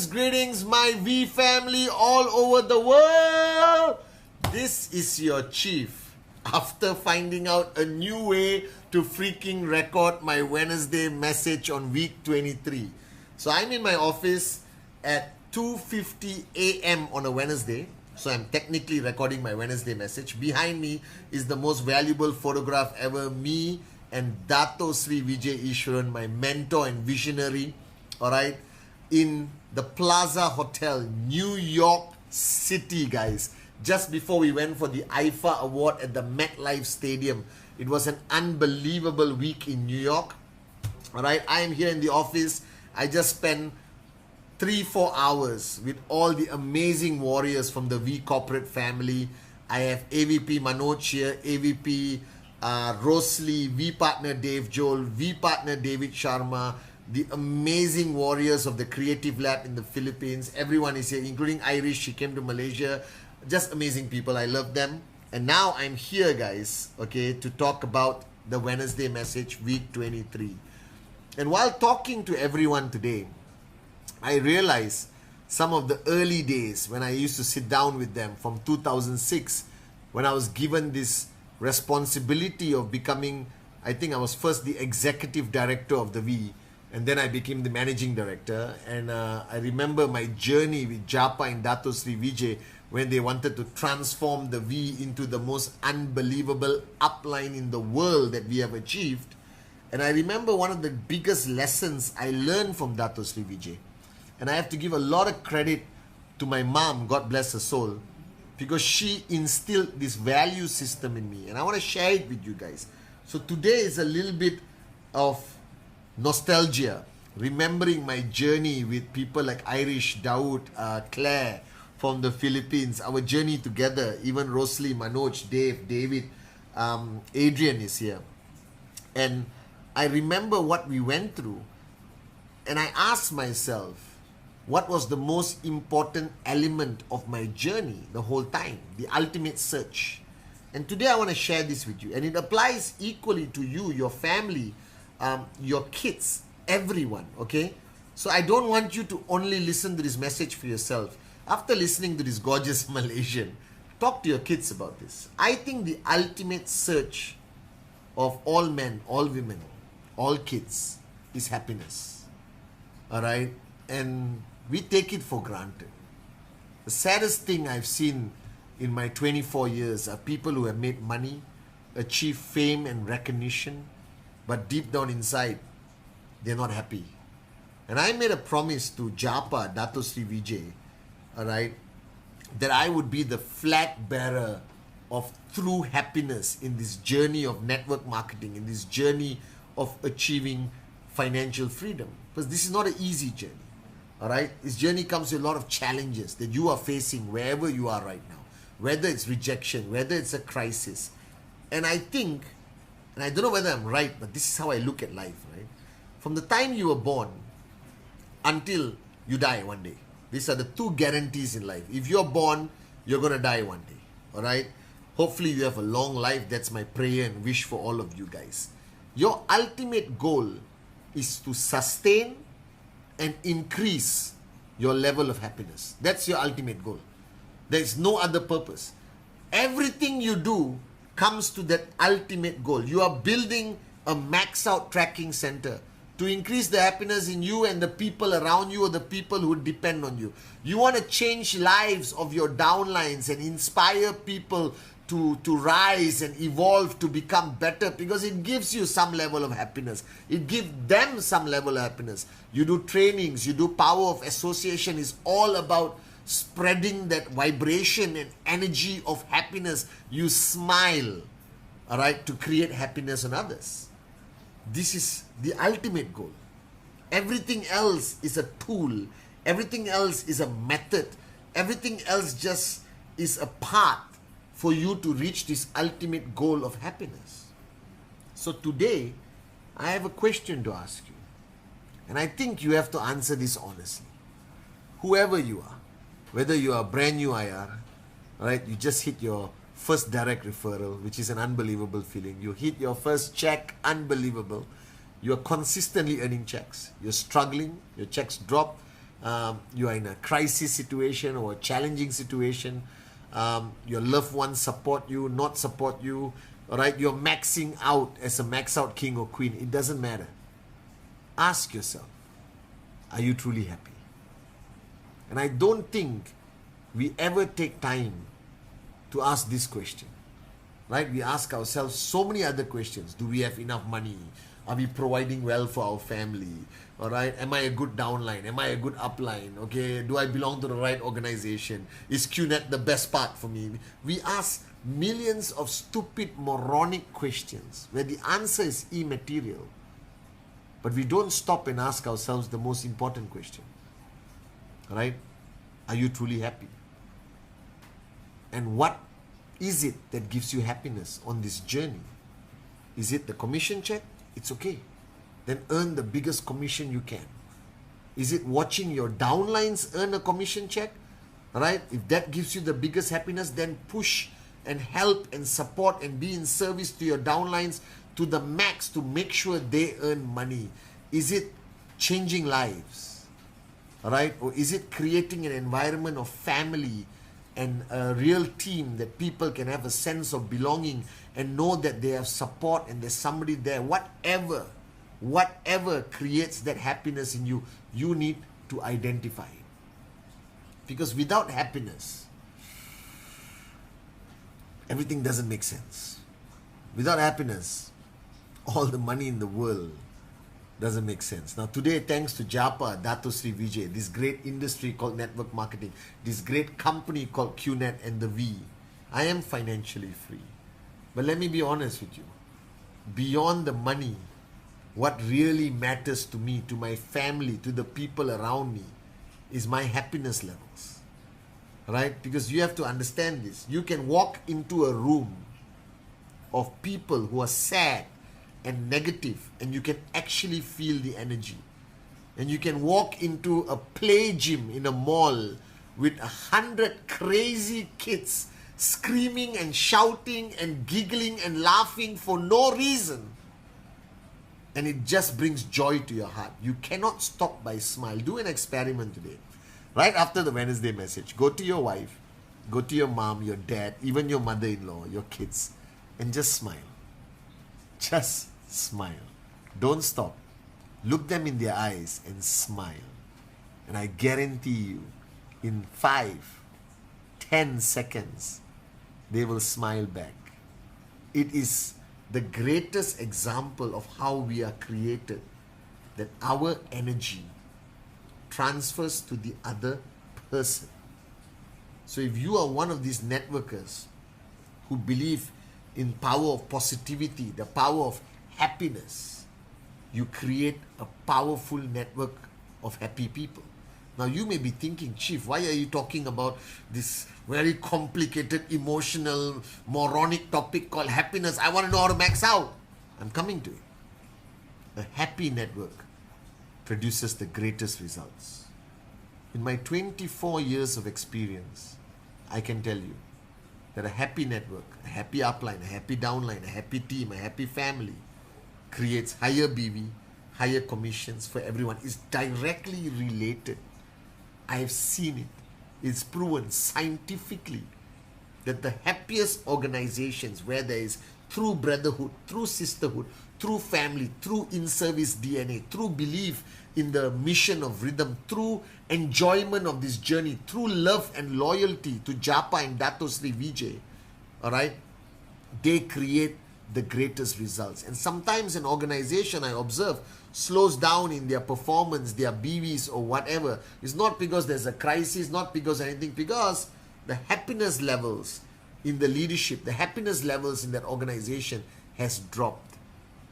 Greetings, my V family all over the world. This is your chief. After finding out a new way to freaking record my Wednesday message on week 23. So I'm in my office at 2:50 a.m. on a Wednesday. So I'm technically recording my Wednesday message. Behind me is the most valuable photograph ever. Me and Dato Sri Vijay Ishwaran, my mentor and visionary. Alright. In the Plaza Hotel, New York City, guys. Just before we went for the IFA Award at the MetLife Stadium. It was an unbelievable week in New York. Alright, I am here in the office. I just spent 3-4 hours with all the amazing warriors from the V Corporate family. I have AVP Manoj here, AVP Rosely, V Partner Dave Joel, V Partner David Sharma, the amazing warriors of the Creative Lab in the Philippines. Everyone is here, including Irish. She came to Malaysia. Just amazing people. I love them. And now I'm here, guys, okay, to talk about the Wednesday message, week 23. And while talking to everyone today, I realized some of the early days when I used to sit down with them from 2006, when I was given this responsibility of becoming, I think I was first the executive director of the V, and then I became the managing director. And I remember my journey with Japa and Dato Sri Vijay when they wanted to transform the V into the most unbelievable upline in the world that we have achieved. And I remember one of the biggest lessons I learned from Dato Sri Vijay. And I have to give a lot of credit to my mom, God bless her soul, because she instilled this value system in me. And I want to share it with you guys. So today is a little bit of nostalgia, remembering my journey with people like Irish, Daud, Claire from the Philippines, our journey together, even Rosely, Manoj, Dave, David, Adrian is here. And I remember what we went through, and I asked myself, what was the most important element of my journey the whole time? The ultimate search. And today I want to share this with you. And it applies equally to you, your family, your kids, everyone, okay? So I don't want you to only listen to this message for yourself. After listening to this gorgeous Malaysian, talk to your kids about this. I think the ultimate search of all men, all women, all kids is happiness. Alright? And we take it for granted. The saddest thing I've seen in my 24 years are people who have made money, achieved fame and recognition, but deep down inside, they're not happy. And I made a promise to Japa, Dato Sri Vijay, alright, that I would be the flag bearer of true happiness in this journey of network marketing, in this journey of achieving financial freedom. Because this is not an easy journey. Alright, this journey comes with a lot of challenges that you are facing wherever you are right now. Whether it's rejection, whether it's a crisis. And I think, and I don't know whether I'm right, but this is how I look at life, right? From the time you were born until you die one day. These are the two guarantees in life. If you're born, you're going to die one day. Alright? Hopefully you have a long life. That's my prayer and wish for all of you guys. Your ultimate goal is to sustain and increase your level of happiness. That's your ultimate goal. There is no other purpose. Everything you do comes to that ultimate goal. You are building a max out tracking center to increase the happiness in you and the people around you or the people who depend on you. You want to change lives of your downlines and inspire people to rise and evolve to become better, because it gives you some level of happiness. It gives them some level of happiness. You do trainings, you do power of association. Is all about spreading that vibration and energy of happiness. You smile, all right, to create happiness on others. This is the ultimate goal. Everything else is a tool. Everything else is a method. Everything else just is a path for you to reach this ultimate goal of happiness. So today, I have a question to ask you. And I think you have to answer this honestly. Whoever you are, whether you are brand new IR, right, you just hit your first direct referral, which is an unbelievable feeling. You hit your first check, unbelievable. You are consistently earning checks. You're struggling, your checks drop. You are in a crisis situation or a challenging situation. Your loved ones support you, not support you. All right, you're maxing out as a max out king or queen. It doesn't matter. Ask yourself, are you truly happy? And I don't think we ever take time to ask this question, right? We ask ourselves so many other questions. Do we have enough money? Are we providing well for our family? All right. Am I a good downline? Am I a good upline? Okay. Do I belong to the right organization? Is QNet the best part for me? We ask millions of stupid, moronic questions where the answer is immaterial. But we don't stop and ask ourselves the most important question. All right. Are you truly happy? And what is it that gives you happiness on this journey? Is it the commission check? It's okay. Then earn the biggest commission you can. Is it watching your downlines earn a commission check? Right? If that gives you the biggest happiness, then push and help and support and be in service to your downlines to the max to make sure they earn money. Is it changing lives? Right? Or is it creating an environment of family and a real team that people can have a sense of belonging and know that they have support and there's somebody there? Whatever creates that happiness in you, you need to identify it. Because without happiness, everything doesn't make sense. Without happiness, all the money in the world doesn't make sense. Now today, thanks to Japa, Dato Sri Vijay, this great industry called network marketing, this great company called QNet and the V, I am financially free. But let me be honest with you. Beyond the money, what really matters to me, to my family, to the people around me, is my happiness levels. Right? Because you have to understand this. You can walk into a room of people who are sad and negative, and you can actually feel the energy. And you can walk into a play gym in a mall with 100 crazy kids screaming and shouting and giggling and laughing for no reason. And it just brings joy to your heart. You cannot stop by smile. Do an experiment today. Right after the Wednesday message, go to your wife, go to your mom, your dad, even your mother-in-law, your kids, and just smile. Just smile. Don't stop. Look them in their eyes and smile. And I guarantee you, in 5-10 seconds, they will smile back. It is the greatest example of how we are created, that our energy transfers to the other person. So if you are one of these networkers who believe in power of positivity, the power of happiness, you create a powerful network of happy people. Now you may be thinking, Chief, why are you talking about this very complicated, emotional, moronic topic called happiness? I want to know how to max out. I'm coming to it. A happy network produces the greatest results. In my 24 years of experience, I can tell you that a happy network, a happy upline, a happy downline, a happy team, a happy family creates higher BV, higher commissions for everyone. It's directly related. I have seen it. It's proven scientifically that the happiest organizations where there is true brotherhood, true sisterhood, true family, true in-service DNA, true belief in the mission of rhythm, true enjoyment of this journey, true love and loyalty to Japa and Dato Sri Vijay, all right, they create the greatest results. And sometimes an organization, I observe, slows down in their performance, their BVs or whatever. It's not because there's a crisis, not because anything, because the happiness levels in the leadership, the happiness levels in that organization has dropped.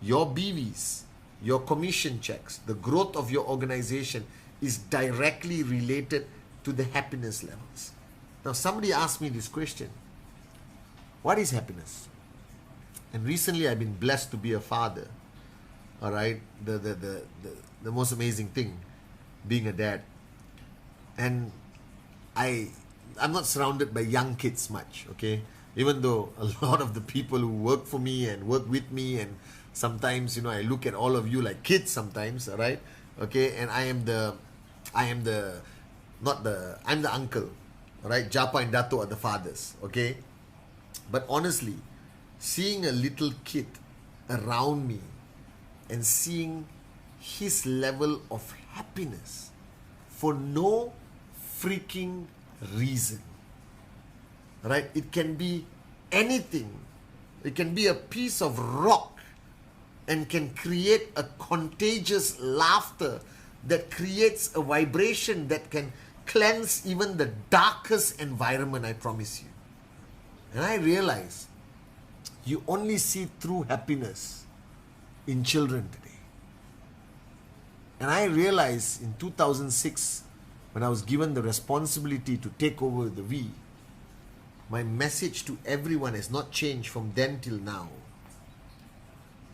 Your BVs, your commission checks, the growth of your organization is directly related to the happiness levels. Now, somebody asked me this question: what is happiness? And recently I've been blessed to be a father. All right, the most amazing thing, being a dad. And I'm not surrounded by young kids much, okay? Even though a lot of the people who work for me and work with me, and sometimes, I look at all of you like kids sometimes, all right? Okay, and I'm the uncle, all right? Japa and Dato are the fathers, okay? But honestly, seeing a little kid around me and seeing his level of happiness for no freaking reason, right? It can be anything. It can be a piece of rock and can create a contagious laughter that creates a vibration that can cleanse even the darkest environment, I promise you. And I realize you only see true happiness in children today. And I realized in 2006, when I was given the responsibility to take over the V, my message to everyone has not changed from then till now.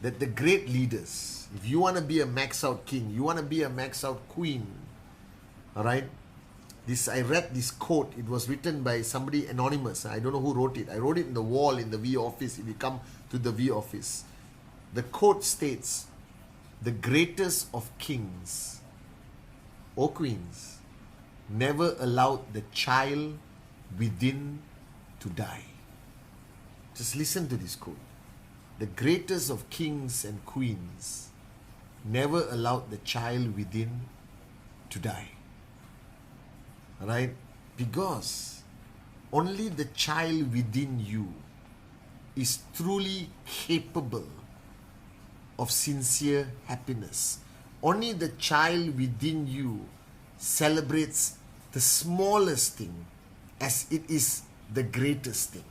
That the great leaders, if you want to be a max out king, you want to be a max out queen, all right? I read this quote. It was written by somebody anonymous. I don't know who wrote it. I wrote it in the wall in the V office. If you come to the V office, the quote states, "The greatest of kings or queens never allowed the child within to die." Just listen to this quote. The greatest of kings and queens never allowed the child within to die. Right? Because only the child within you is truly capable of sincere happiness. Only the child within you celebrates the smallest thing as it is the greatest thing.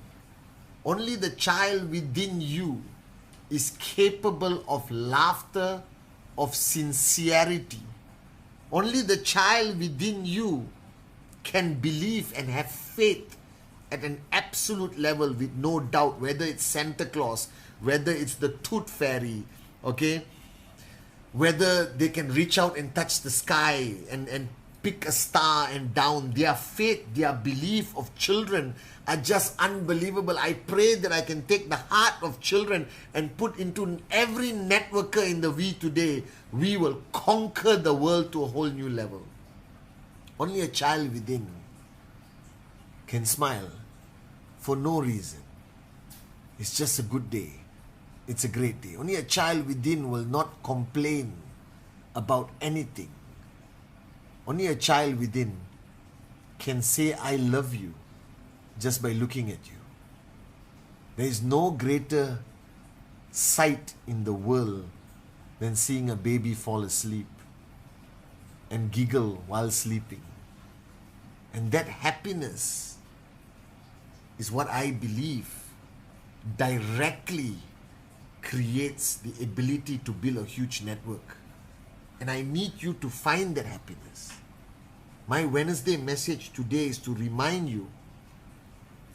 Only the child within you is capable of laughter, of sincerity. Only the child within you can believe and have faith at an absolute level with no doubt, whether it's Santa Claus, whether it's the Tooth Fairy, okay, whether they can reach out and touch the sky and pick a star and down. Their faith, their belief of children are just unbelievable. I pray that I can take the heart of children and put into every networker in the V today. We will conquer the world to a whole new level. Only a child within can smile for no reason. It's just a good day. It's a great day. Only a child within will not complain about anything. Only a child within can say, "I love you," just by looking at you. There is no greater sight in the world than seeing a baby fall asleep and giggle while sleeping. And that happiness is what I believe directly creates the ability to build a huge network. And I need you to find that happiness. My Wednesday message today is to remind you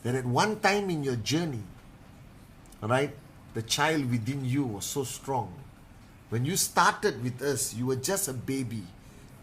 that at one time in your journey, all right, the child within you was so strong. When you started with us, you were just a baby.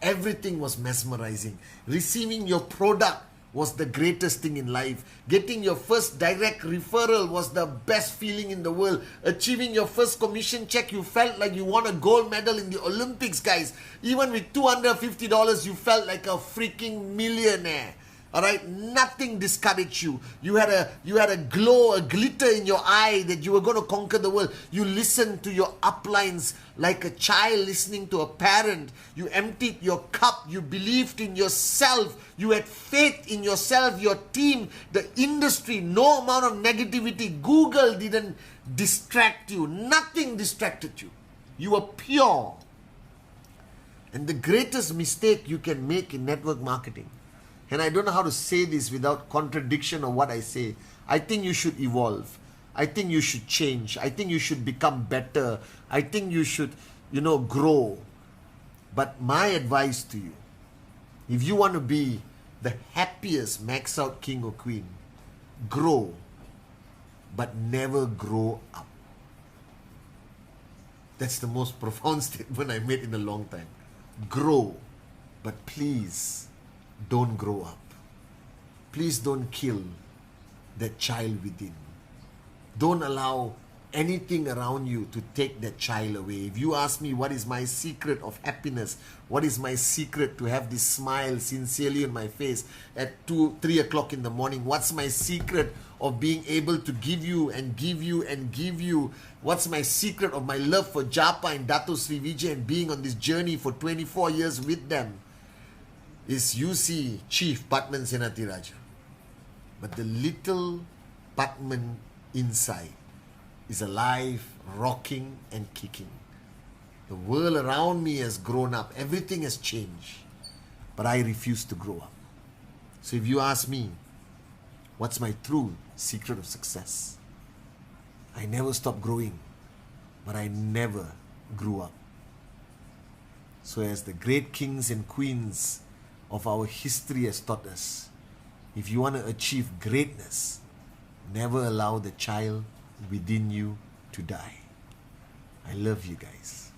Everything was mesmerizing. Receiving your product was the greatest thing in life. Getting your first direct referral was the best feeling in the world. Achieving your first commission check, you felt like you won a gold medal in the Olympics, guys. Even with $250, you felt like a freaking millionaire. All right, nothing discouraged you. You had a glow, a glitter in your eye that you were going to conquer the world. You listened to your uplines like a child listening to a parent. You emptied your cup. You believed in yourself. You had faith in yourself, your team, the industry. No amount of negativity. Google didn't distract you. Nothing distracted you. You were pure. And the greatest mistake you can make in network marketing, and I don't know how to say this without contradiction of what I say. I think you should evolve. I think you should change. I think you should become better. I think you should, grow. But my advice to you, if you want to be the happiest max out king or queen, grow, but never grow up. That's the most profound statement I made in a long time. Grow, but please don't grow up. Please don't kill that child within. Don't allow anything around you to take that child away. If you ask me what is my secret of happiness, what is my secret to have this smile sincerely on my face at 2, 3 o'clock in the morning, what's my secret of being able to give you and give you and give you, what's my secret of my love for Japa and Dato Sri Vijay and being on this journey for 24 years with them, is you see Chief Patman Senatiraja. But the little Patman inside is alive, rocking and kicking. The world around me has grown up. Everything has changed. But I refuse to grow up. So if you ask me, what's my true secret of success? I never stopped growing, but I never grew up. So as the great kings and queens of our history has taught us, if you want to achieve greatness, never allow the child within you to die. I love you guys.